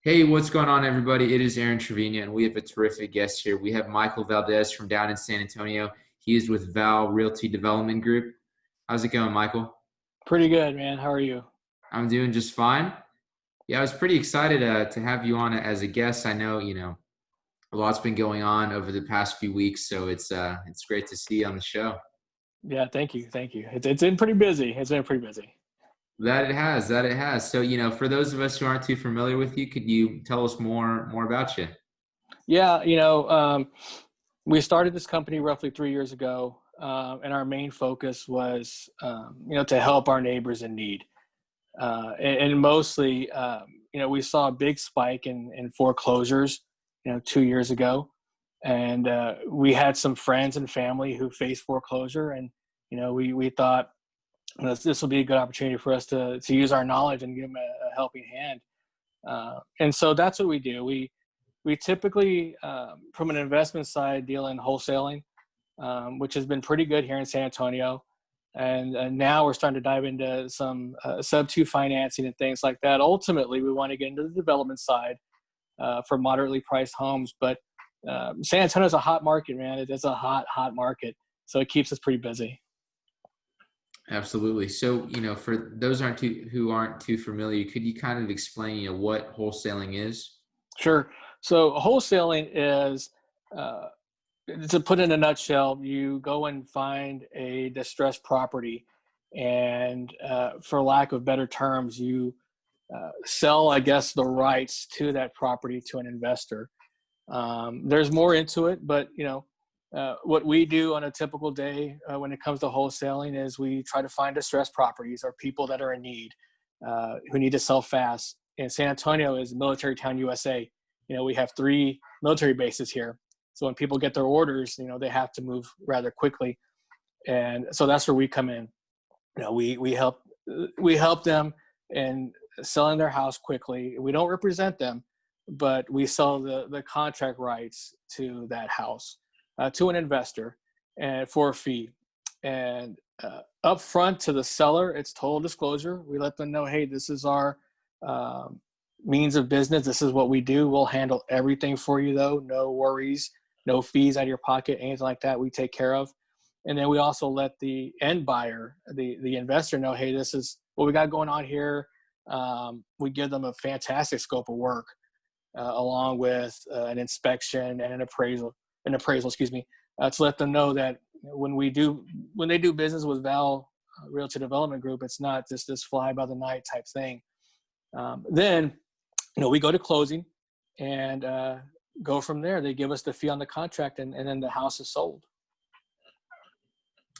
Hey, what's going on, everybody? It is Aaron Trevino, and we have a terrific guest here. We have Michael Valdez from down in San Antonio. He is with Val Realty Development Group. How's it going, Michael? Pretty good, man. How are you? I'm doing just fine. Yeah, I was pretty excited to have you on as a guest. I know, a lot's been going on over the past few weeks, so it's great to see you on the show. Yeah, thank you. Thank you. It's been pretty busy. It's been pretty busy. That it has. So, for those of us who aren't too familiar with you, could you tell us more about you? Yeah, we started this company roughly 3 years ago, and our main focus was, to help our neighbors in need. And mostly, we saw a big spike in foreclosures, 2 years ago. And we had some friends and family who faced foreclosure. And, we thought this will be a good opportunity for us to use our knowledge and give them a helping hand. And so that's what we do. We typically, from an investment side, deal in wholesaling, which has been pretty good here in San Antonio. And now we're starting to dive into some sub-2 financing and things like that. Ultimately, we want to get into the development side for moderately priced homes. But San Antonio is a hot market, man. It's a hot market. So it keeps us pretty busy. Absolutely. So, for those who aren't too familiar, could you kind of explain, what wholesaling is? Sure. So wholesaling is, to put in a nutshell, you go and find a distressed property, and for lack of better terms, you sell, I guess, the rights to that property to an investor. There's more into it, but what we do on a typical day when it comes to wholesaling is we try to find distressed properties or people that are in need, who need to sell fast. And San Antonio is military town USA. We have 3 military bases here. So when people get their orders, they have to move rather quickly. And so that's where we come in. We help them in selling their house quickly. We don't represent them, but we sell the contract rights to that house to an investor and for a fee. And up front to the seller, it's total disclosure. We let them know, hey, this is our means of business. This is what we do. We'll handle everything for you, though. No worries, no fees out of your pocket, anything like that. We take care of. And then we also let the end buyer, the investor, know, hey, this is what we got going on here. We give them a fantastic scope of work, along with an inspection and an appraisal, to let them know that when they do business with Val Realty Development Group, it's not just this fly by the night type thing. Then, we go to closing and go from there. They give us the fee on the contract, and then the house is sold.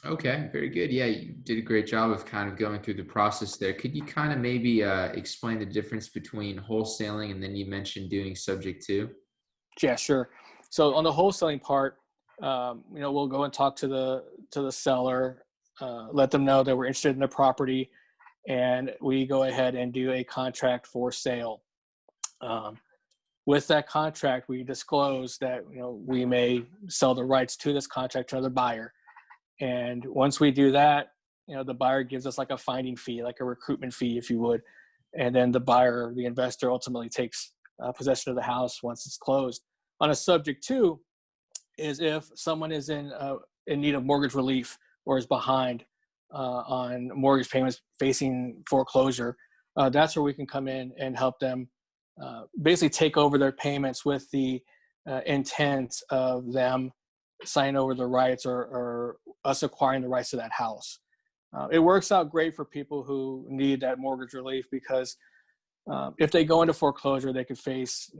Okay, very good. Yeah, you did a great job of kind of going through the process there. Could you kind of maybe explain the difference between wholesaling and then you mentioned doing subject to? Yeah, sure. So on the wholesaling part, we'll go and talk to the seller, let them know that we're interested in the property, and we go ahead and do a contract for sale. With that contract, we disclose that we may sell the rights to this contract to another buyer, and once we do that, the buyer gives us like a finding fee, like a recruitment fee, if you would, and then the investor, ultimately takes possession of the house once it's closed. On a subject to is if someone is in need of mortgage relief or is behind on mortgage payments facing foreclosure. That's where we can come in and help them basically take over their payments with the intent of them signing over the rights or us acquiring the rights to that house. It works out great for people who need that mortgage relief because if they go into foreclosure, they could face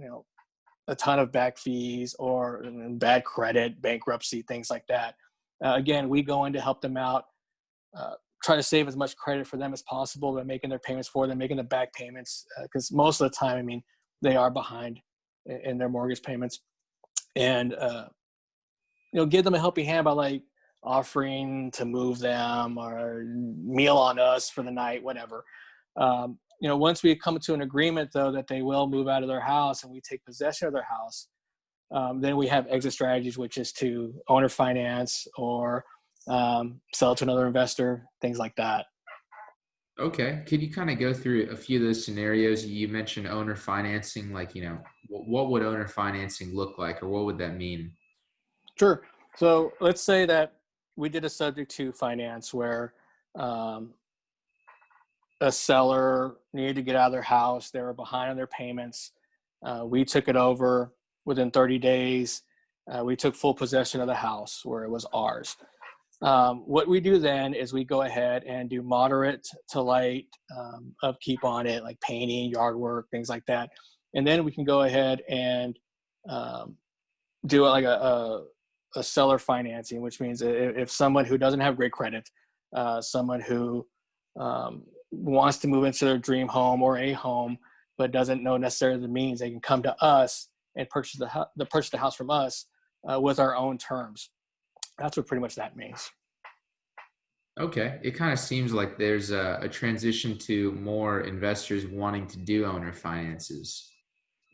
a ton of back fees or bad credit, bankruptcy, things like that. Again, we go in to help them out, try to save as much credit for them as possible by making their payments for them, making the back payments, because most of the time, they are behind in their mortgage payments. And, give them a helping hand by like offering to move them or meal on us for the night, whatever. Once we come to an agreement, though, that they will move out of their house and we take possession of their house, then we have exit strategies, which is to owner finance or sell it to another investor, things like that. Okay. Could you kind of go through a few of those scenarios? You mentioned owner financing, like, what would owner financing look like, or what would that mean? Sure. So let's say that we did a subject to finance where um, a seller needed to get out of their house. They were behind on their payments. We took it over within 30 days. We took full possession of the house where it was ours. What we do then is we go ahead and do moderate to light upkeep on it, like painting, yard work, things like that. And then we can go ahead and um, do like a seller financing, which means if someone who doesn't have great credit, someone who um, wants to move into their dream home or a home, but doesn't know necessarily the means, they can come to us and purchase the house from us with our own terms. That's what pretty much that means. Okay. It kind of seems like there's a transition to more investors wanting to do owner finances.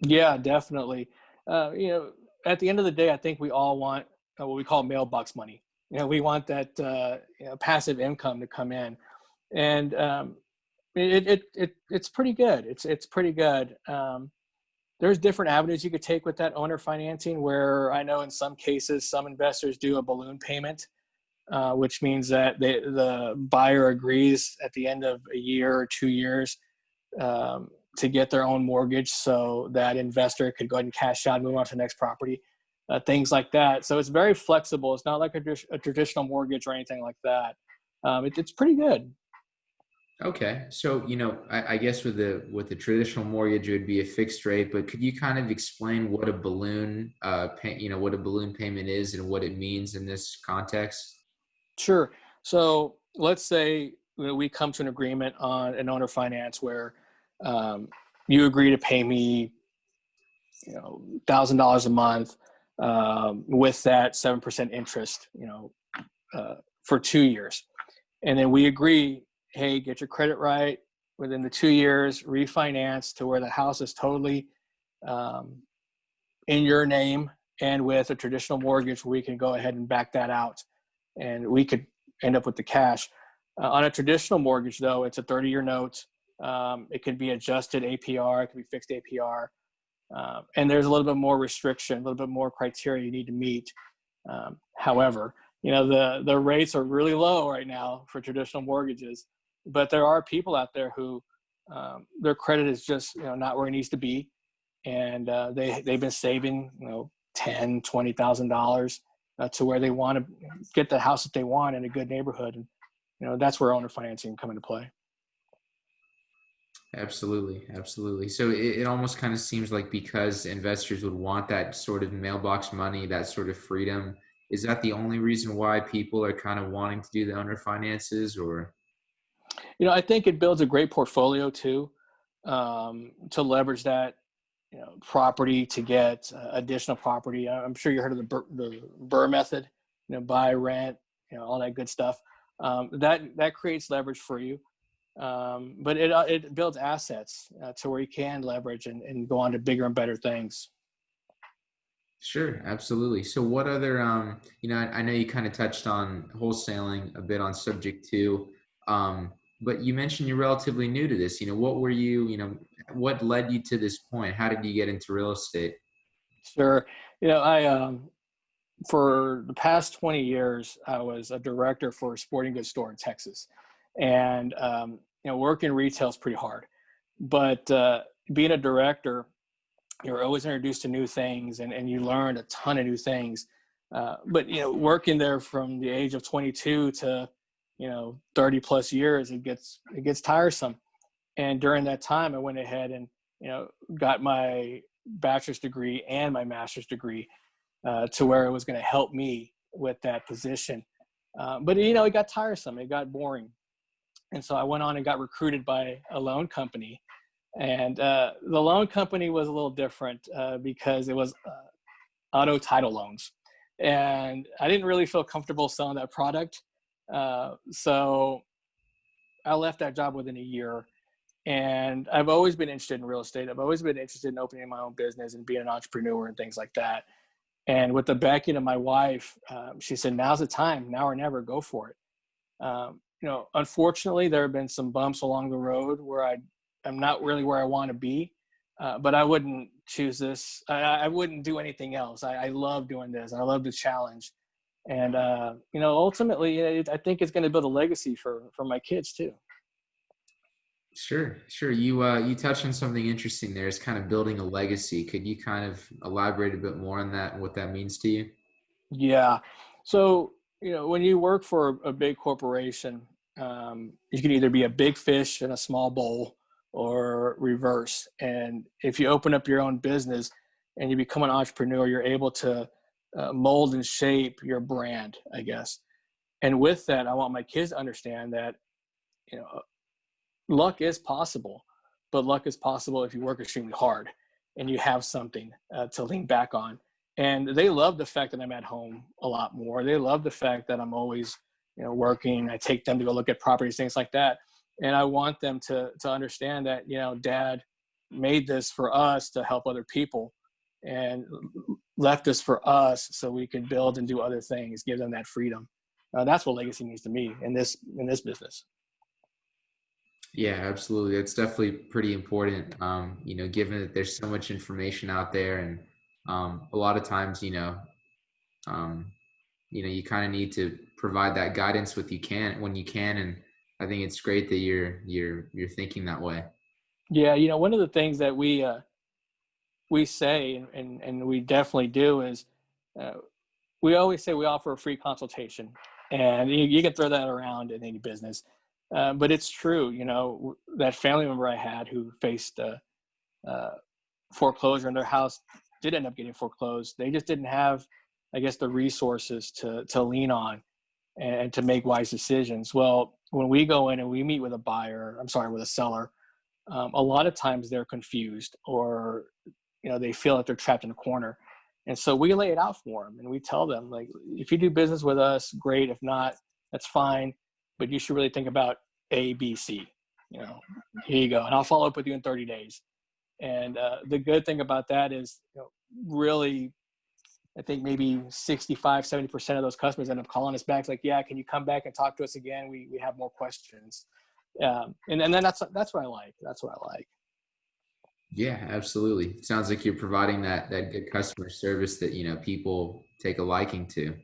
Yeah, definitely. At the end of the day, I think we all want what we call mailbox money. We want that passive income to come in, and it's pretty good. It's pretty good. There's different avenues you could take with that owner financing. Where I know in some cases, some investors do a balloon payment, which means that the buyer agrees at the end of a year or 2 years um, to get their own mortgage, so that investor could go ahead and cash out and move on to the next property, things like that. So it's very flexible. It's not like a traditional mortgage or anything like that. It's pretty good. Okay. So, I guess with the traditional mortgage, it would be a fixed rate, but could you kind of explain what a balloon what a balloon payment is and what it means in this context? Sure. So let's say we come to an agreement on an owner finance where um, you agree to pay me, $1,000 a month with that 7% interest, for 2 years, and then we agree, hey, get your credit right within the 2 years, refinance to where the house is totally um, in your name, and with a traditional mortgage, we can go ahead and back that out, and we could end up with the cash. On a traditional mortgage, though, it's a 30-year note. It can be adjusted APR, it can be fixed APR, and there's a little bit more restriction, a little bit more criteria you need to meet. However, the rates are really low right now for traditional mortgages, but there are people out there who their credit is just not where it needs to be, and they've been saving $10,000, $20,000 to where they want to get the house that they want in a good neighborhood, and that's where owner financing come into play. Absolutely, absolutely. So it almost kind of seems like because investors would want that sort of mailbox money, that sort of freedom, is that the only reason why people are kind of wanting to do the owner finances, or? I think it builds a great portfolio too, to leverage that property to get additional property. I'm sure you heard of the Burr method, buy, rent, all that good stuff. That creates leverage for you, but it builds assets to where you can leverage and go on to bigger and better things. Sure, absolutely. So what other I know you kind of touched on wholesaling a bit on subject two, but you mentioned you're relatively new to this. What were what led you to this point? How did you get into real estate? Sure. I for the past 20 years, I was a director for a sporting goods store in Texas, and working retail is pretty hard, but being a director, you're always introduced to new things, and you learn a ton of new things. But working there from the age of 22 to 30 plus years, it gets tiresome. And during that time, I went ahead and got my bachelor's degree and my master's degree, to where it was going to help me with that position. But it got tiresome, it got boring, and so I went on and got recruited by a loan company. And the loan company was a little different, because it was auto title loans, and I didn't really feel comfortable selling that product. So I left that job within a year. And I've always been interested in real estate. I've always been interested in opening my own business and being an entrepreneur and things like that. And with the backing of my wife, she said, "Now's the time. Now or never. Go for it." unfortunately, there have been some bumps along the road where I'm not really where I want to be, but I wouldn't choose this. I wouldn't do anything else. I love doing this. I love the challenge. And, ultimately, I think it's going to build a legacy for my kids too. Sure, sure. You touched on something interesting there. It's kind of building a legacy. Could you kind of elaborate a bit more on that and what that means to you? Yeah. So, when you work for a big corporation, you can either be a big fish in a small bowl or reverse. And if you open up your own business and you become an entrepreneur, you're able to mold and shape your brand, I guess. And with that, I want my kids to understand that, you know, luck is possible, but luck is possible if you work extremely hard and you have something to lean back on. And they love the fact that I'm at home a lot more. They love the fact that I'm always, working. I take them to go look at properties, things like that. And I want them to understand that, dad made this for us to help other people and left this for us so we could build and do other things, give them that freedom. That's what legacy means to me in this business. Yeah, absolutely. It's definitely pretty important. Given that there's so much information out there, and a lot of times, um, you kind of need to provide that guidance with you can when you can, and I think it's great that you're thinking that way. Yeah, one of the things that we say and we definitely do is uh, we always say we offer a free consultation, and you can throw that around in any business, but it's true. That family member I had who faced uh, foreclosure and their house did end up getting foreclosed. They just didn't have, I guess, the resources to lean on and to make wise decisions. Well, when we go in and we meet with with a seller, a lot of times they're confused or they feel like they're trapped in a corner. And so we lay it out for them and we tell them, like, if you do business with us, great. If not, that's fine. But you should really think about A, B, C. Here you go. And I'll follow up with you in 30 days. And the good thing about that is, really, I think maybe 65, 70% of those customers end up calling us back. It's like, yeah, can you come back and talk to us again? We have more questions. And then that's what I like. That's what I like. Yeah, absolutely. It sounds like you're providing that good customer service that people take a liking to.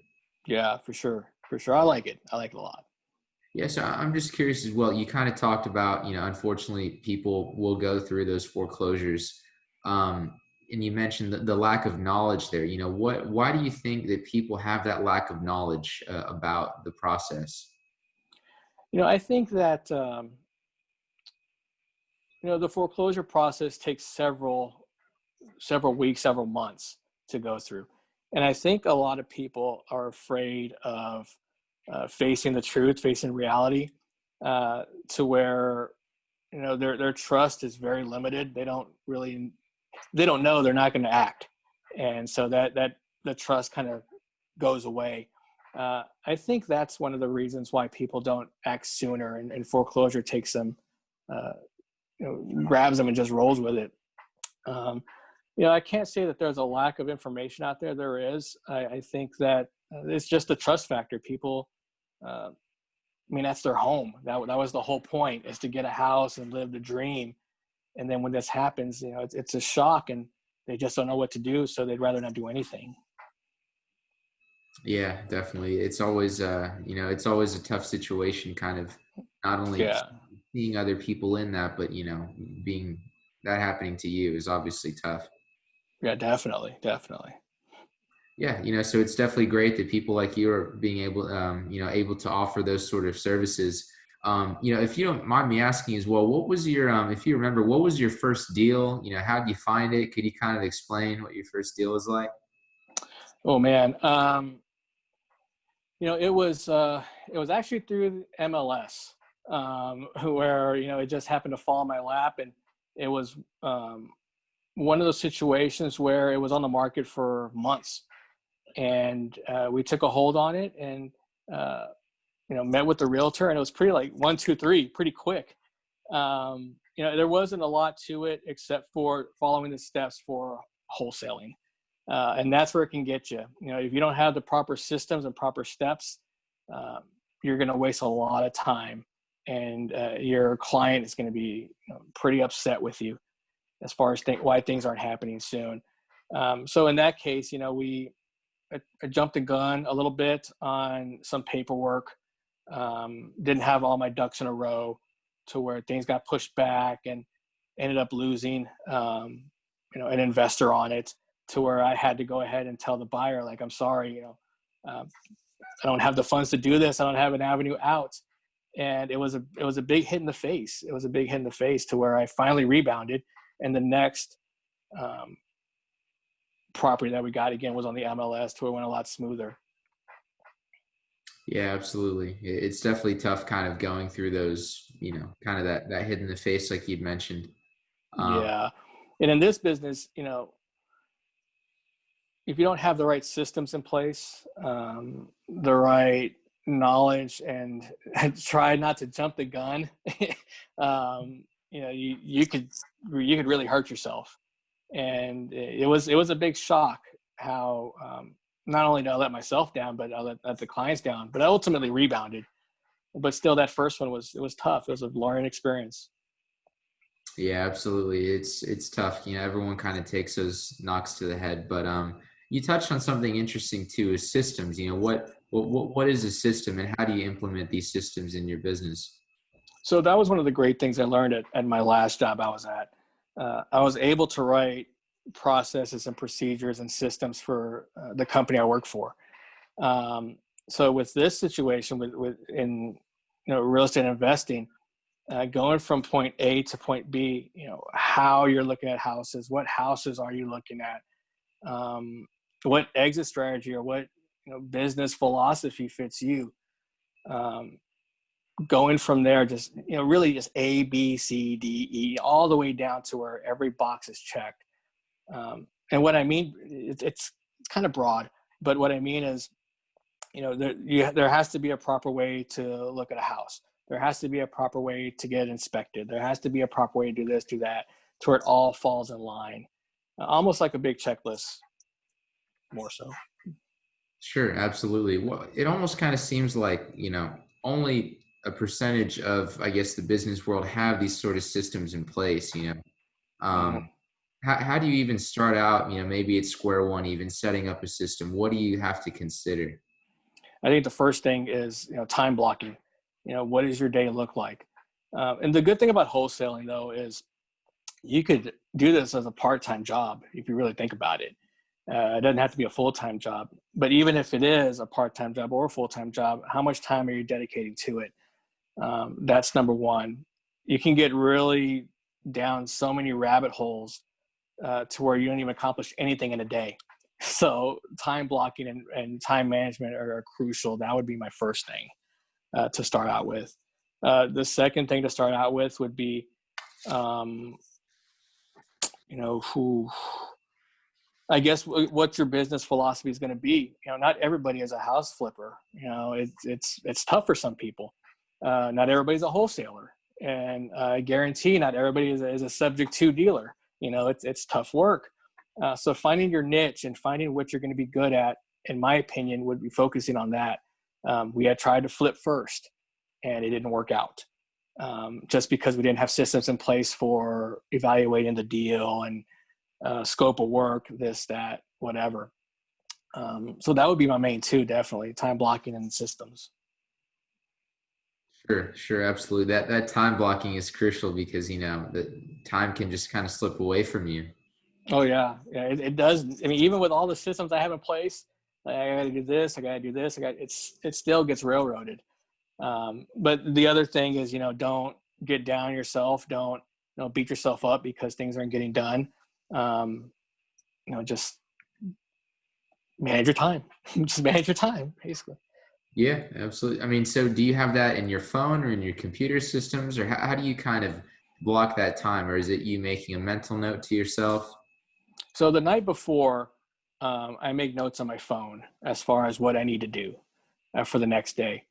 Yeah, for sure. For sure. I like it. I like it a lot. Yeah, so I'm just curious as well. You kind of talked about, unfortunately, people will go through those foreclosures, um, and you mentioned the lack of knowledge there. Why do you think that people have that lack of knowledge about the process? I think that, the foreclosure process takes several weeks, several months to go through. And I think a lot of people are afraid of facing the truth, facing reality, to where, their trust is very limited. They don't know they're not going to act. And so that the trust kind of goes away. I think that's one of the reasons why people don't act sooner, and foreclosure takes them, uh, grabs them and just rolls with it. Um, I can't say that there's a lack of information out there. There is. I think that it's just the trust factor. People, that's their home. That was the whole point, is to get a house and live the dream. And then when this happens, it's a shock, and they just don't know what to do. So they'd rather not do anything. Yeah, definitely. It's always a tough situation, kind of not only Yeah. seeing other people in that, but being that happening to you is obviously tough. Yeah, definitely. Definitely. Yeah, so it's definitely great that people like you are being able to offer those sort of services. If you don't mind me asking as well, what was your, if you remember, what was your first deal? How did you find it? Could you kind of explain what your first deal was like? Oh man. It was actually through MLS, where, it just happened to fall in my lap. And it was, one of those situations where it was on the market for months, and we took a hold on it, and uh, met with the realtor, and it was pretty, like, 1, 2, 3, pretty quick. There wasn't a lot to it except for following the steps for wholesaling, and that's where it can get you. If you don't have the proper systems and proper steps, um, you're going to waste a lot of time, and your client is going to be pretty upset with you as far as why things aren't happening soon. So in that case, I jumped the gun a little bit on some paperwork. Didn't have all my ducks in a row to where things got pushed back, and ended up losing, an investor on it, to where I had to go ahead and tell the buyer, like, I'm sorry, I don't have the funds to do this. I don't have an avenue out. And it was a big hit in the face. It was a big hit in the face, to where I finally rebounded. And the next property that we got again was on the MLS, to where it went a lot smoother. Yeah, absolutely. It's definitely tough kind of going through those, kind of that hit in the face, like you'd mentioned. Um, Yeah. And in this business, if you don't have the right systems in place, the right knowledge, and try not to jump the gun, you could really hurt yourself. And it was a big shock how, not only did I let myself down, but I let the clients down. But I ultimately rebounded. But still, that first one was tough. It was a learning experience. yeah, absolutely. It's tough. Everyone kind of takes those knocks to the head, but you touched on something interesting too, is systems. What is a system, and how do you implement these systems in your business? So that was one of the great things I learned at my last job I was at. I was able to write processes and procedures and systems for the company I work for. So with this situation, in real estate investing, going from point A to point B, how you're looking at houses, what houses are you looking at, what exit strategy or what business philosophy fits you. Going from there, just really just A, B, C, D, E, all the way down to where every box is checked. And what I mean, it's kind of broad, but what I mean is, there has to be a proper way to look at a house. There has to be a proper way to get it inspected. There has to be a proper way to do this, do that, to where it all falls in line. Almost like a big checklist, more so. Sure, absolutely. Well, it almost kind of seems like, only a percentage of, I guess, the business world have these sort of systems in place. Mhm. Um, how do you even start out, maybe it's square one, even setting up a system? What do you have to consider? I think the first thing is, time blocking. What does your day look like? And the good thing about wholesaling, though, is you could do this as a part-time job if you really think about it. It doesn't have to be a full-time job, but even if it is a part-time job or a full-time job, how much time are you dedicating to it? That's number one. You can get really down so many rabbit holes to where you don't even accomplish anything in a day. So time blocking and time management are crucial. That would be my first thing to start out with. The second thing to start out with would be, who I guess what your business philosophy is going to be. Not everybody is a house flipper. It's tough for some people. Not everybody's a wholesaler, and I guarantee not everybody is a subject to dealer. It's tough work. So finding your niche and finding what you're going to be good at, in my opinion, would be focusing on that. We had tried to flip first, and it didn't work out. Just because we didn't have systems in place for evaluating the deal and scope of work, this, that, whatever. So that would be my main two, definitely time blocking and systems. Sure, absolutely. That time blocking is crucial because, the time can just kind of slip away from you. Oh yeah. It does. I mean, even with all the systems I have in place, like, I got to do this, I got to do this, it still gets railroaded. But the other thing is, don't get down yourself. Don't, beat yourself up because things aren't getting done. Just manage your time. Just manage your time, basically. Yeah, absolutely. I mean, so do you have that in your phone or in your computer systems, or how do you kind of block that time, or is it you making a mental note to yourself? So the night before, I make notes on my phone as far as what I need to do for the next day.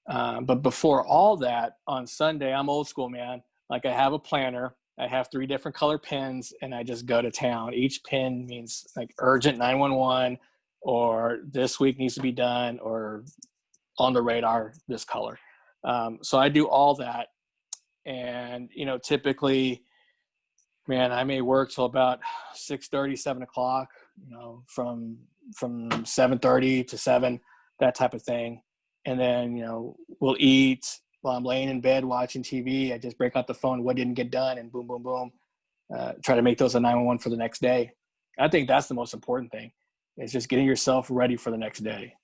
But before all that, on Sunday, I'm old school, man. Like, I have a planner. I have 3 different color pens, and I just go to town. Each pen means like urgent 911, or this week needs to be done, or on the radar this color. So I do all that. And, typically, man, I may work till about 6:30, 7 o'clock, from 7:30 to 7, that type of thing. And then, we'll eat while I'm laying in bed watching TV. I just break out the phone, what didn't get done, and boom, boom, boom. Try to make those a 911 for the next day. I think that's the most important thing. It's just getting yourself ready for the next day.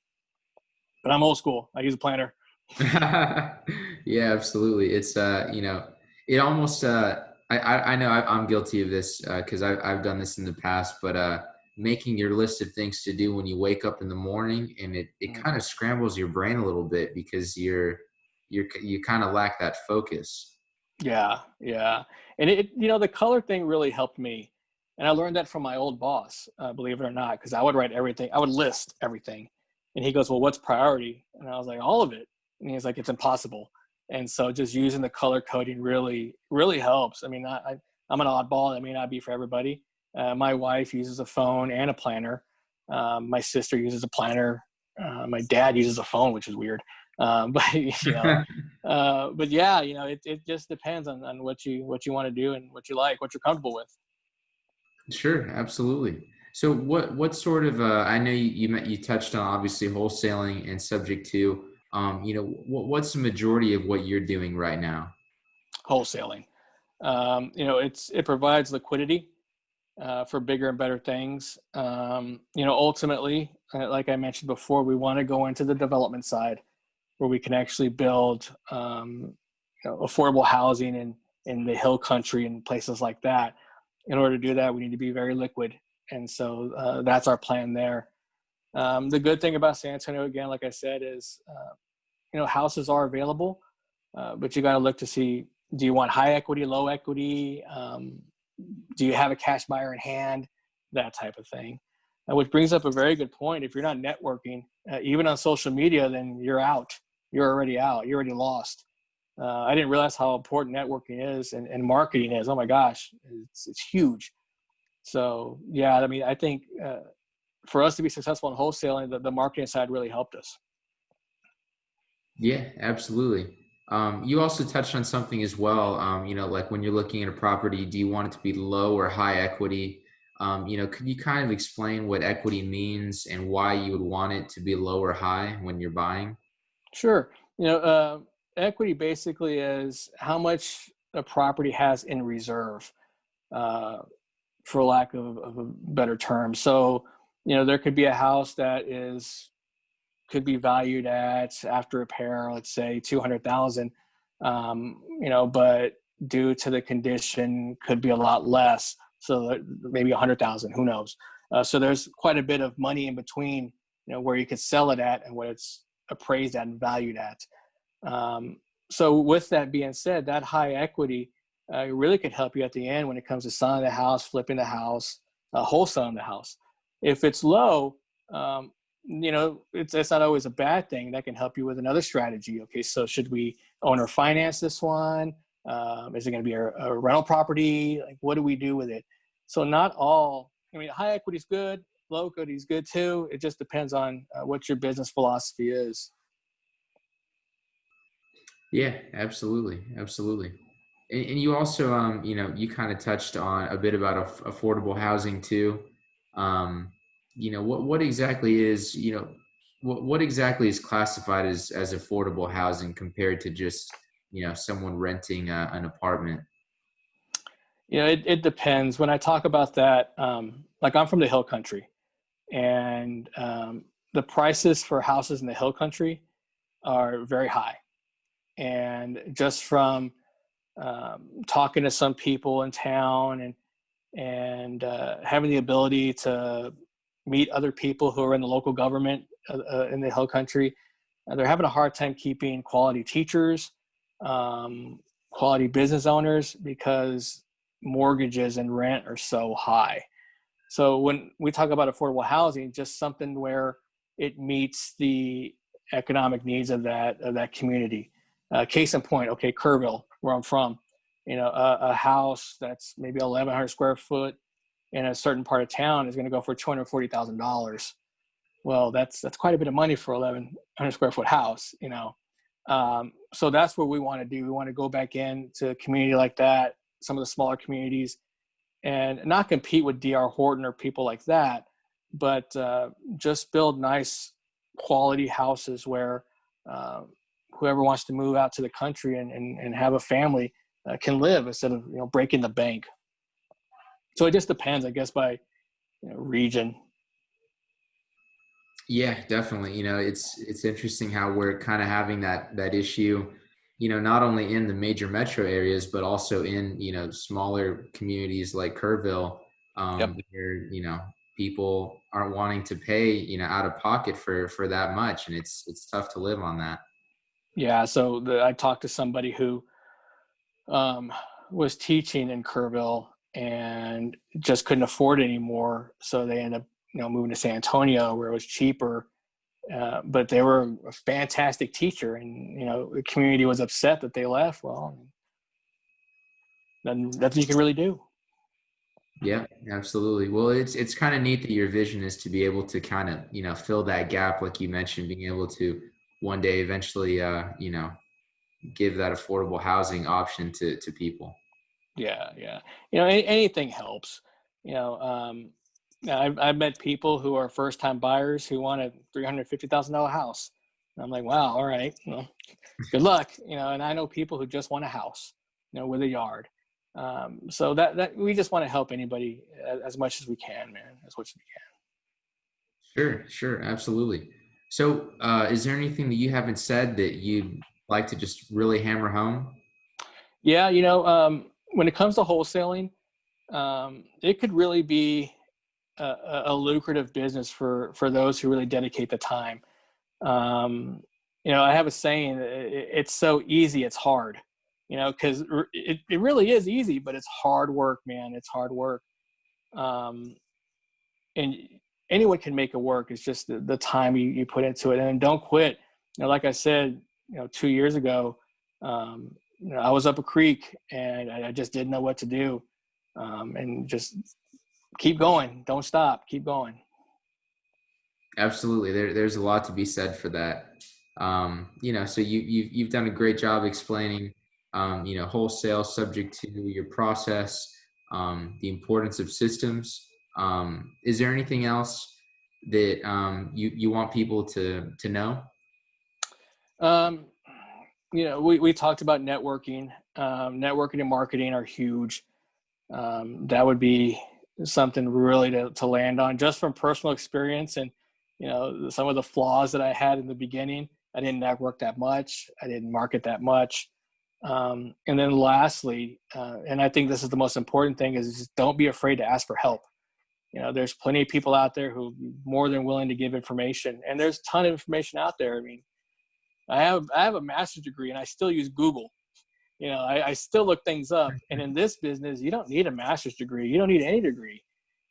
But I'm old school. I use a planner. Yeah, absolutely. It's it almost I know I'm guilty of this because I've done this in the past, but making your list of things to do when you wake up in the morning, and it kind of scrambles your brain a little bit because you kind of lack that focus. Yeah, yeah. And the color thing really helped me. And I learned that from my old boss, believe it or not, because I would write everything. I would list everything. And he goes, well, what's priority? And I was like, all of it. And he's like, it's impossible. And so just using the color coding really, really helps. I mean, I'm an oddball. That may not be for everybody. My wife uses a phone and a planner. My sister uses a planner. My dad uses a phone, which is weird. But but yeah, it just depends on what you want to do and what you like, what you're comfortable with. Sure, absolutely. So what sort of I know you touched on obviously wholesaling and subject to what's the majority of what you're doing right now? Wholesaling. It provides liquidity for bigger and better things. Ultimately, like I mentioned before, we want to go into the development side where we can actually build affordable housing in the hill country and places like that. In order to do that, we need to be very liquid. And so that's our plan there. The good thing about San Antonio, again, like I said, is, houses are available, but you got to look to see, do you want high equity, low equity? Do you have a cash buyer in hand? That type of thing. Which brings up a very good point. If you're not networking, even on social media, then you're out. You're already out. You're already lost. I didn't realize how important networking is and marketing is. Oh my gosh, it's huge. So yeah, I mean, I think for us to be successful in wholesaling, the marketing side really helped us. Yeah, absolutely. You also touched on something as well. Like when you're looking at a property, do you want it to be low or high equity? Could you kind of explain what equity means and why you would want it to be low or high when you're buying? Sure. Equity basically is how much a property has in reserve, uh, for lack of a better term. So, there could be a house that could be valued at, after repair, let's say 200,000, but due to the condition could be a lot less. So maybe 100,000, who knows? So there's quite a bit of money in between, where you could sell it at and what it's appraised at and valued at. So with that being said, that high equity really could help you at the end when it comes to selling the house, flipping the house, wholesaling the house. If it's low, it's not always a bad thing. That can help you with another strategy. Okay, so should we own or finance this one? Is it going to be a rental property? Like, what do we do with it? So not all, high equity is good, low equity is good too. It just depends on what your business philosophy is. Yeah, absolutely, absolutely. And you also, you kind of touched on a bit about affordable housing too. What exactly is, what exactly is classified as affordable housing compared to just, someone renting an apartment? It depends. When I talk about that, like I'm from the hill country, and the prices for houses in the hill country are very high. And just from talking to some people in town and having the ability to meet other people who are in the local government in the hill country, they're having a hard time keeping quality teachers, quality business owners, because mortgages and rent are so high. So when we talk about affordable housing, just something where it meets the economic needs of that community. Case in point, okay, Kerrville, where I'm from, a house that's maybe 1,100 square foot in a certain part of town is going to go for $240,000. Well, that's quite a bit of money for 1,100 square foot house, you know. So that's what we want to do. We want to go back into a community like that, some of the smaller communities, and not compete with DR Horton or people like that, but just build nice quality houses where uh, whoever wants to move out to the country and have a family can live instead of, you know, breaking the bank. So it just depends, I guess, by, you know, region. Yeah, definitely. It's interesting how we're kind of having that issue, not only in the major metro areas, but also in, smaller communities like Kerrville, Yep. where, people aren't wanting to pay, out of pocket for that much. And it's tough to live on that. Yeah. So I talked to somebody who um, was teaching in Kerrville and just couldn't afford it anymore. So they ended up, you know, moving to San Antonio where it was cheaper. But they were a fantastic teacher, and, you know, the community was upset that they left. Well, then nothing you can really do. Yeah, absolutely. Well, it's kind of neat that your vision is to be able to kind of, fill that gap, like you mentioned, being able to one day eventually, give that affordable housing option to people. Yeah, yeah. You know, anything helps. You know, I've met people who are first time buyers who want a $350,000 house. And I'm like, wow, all right, well, good luck. You know, and I know people who just want a house, you know, with a yard. So that we just want to help anybody as much as we can, man, as much as we can. Sure, sure, absolutely. So, is there anything that you haven't said that you'd like to just really hammer home? Yeah, you know, when it comes to wholesaling, it could really be a lucrative business for those who really dedicate the time. Um, you know, I have a saying: it's so easy, it's hard. You know, because it really is easy, but it's hard work, man. It's hard work, um, and anyone can make it work. It's just the time you put into it, and don't quit. You know, like I said, you know, 2 years ago, you know, I was up a creek and I just didn't know what to do, and just keep going. Don't stop. Keep going. Absolutely. There's a lot to be said for that. So you've done a great job explaining, wholesale subject to your process, the importance of systems. Is there anything else that you want people to know? Um, you know, we talked about networking. Networking and marketing are huge. That would be something really to land on just from personal experience. And, you know, some of the flaws that I had in the beginning. I didn't network that much. I didn't market that much. And then lastly, and I think this is the most important thing, is just don't be afraid to ask for help. You know, there's plenty of people out there who are more than willing to give information, and there's a ton of information out there. I mean, I have a master's degree and I still use Google. You know, I still look things up. And in this business, you don't need a master's degree. You don't need any degree.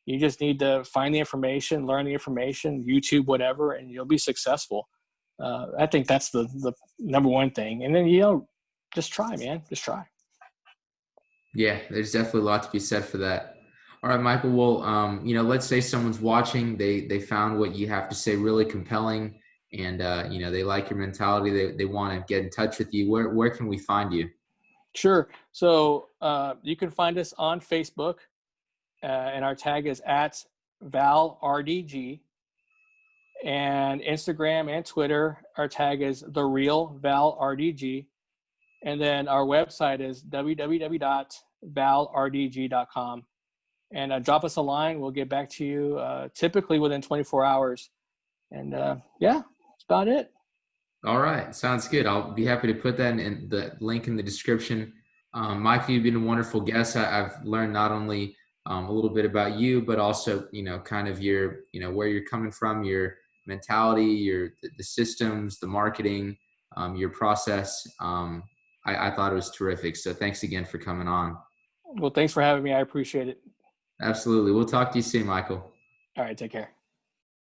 You just need to find the information, learn the information, YouTube, whatever, and you'll be successful. I think that's the number one thing. And then, you know, just try, man. Just try. Yeah, there's definitely a lot to be said for that. All right, Michael. Well, let's say someone's watching, they found what you have to say really compelling, and they like your mentality. They want to get in touch with you. Where can we find you? Sure. So you can find us on Facebook, and our tag is at ValRDG. And Instagram and Twitter, our tag is the real ValRDG. And then our website is www.valrdg.com. And drop us a line. We'll get back to you typically within 24 hours. And yeah, that's about it. All right, sounds good. I'll be happy to put that in the link in the description. Michael, you've been a wonderful guest. I've learned not only a little bit about you, but also, kind of your, where you're coming from, your mentality, the systems, the marketing, your process. I thought it was terrific. So thanks again for coming on. Well, thanks for having me. I appreciate it. Absolutely. We'll talk to you soon, Michael. All right, take care.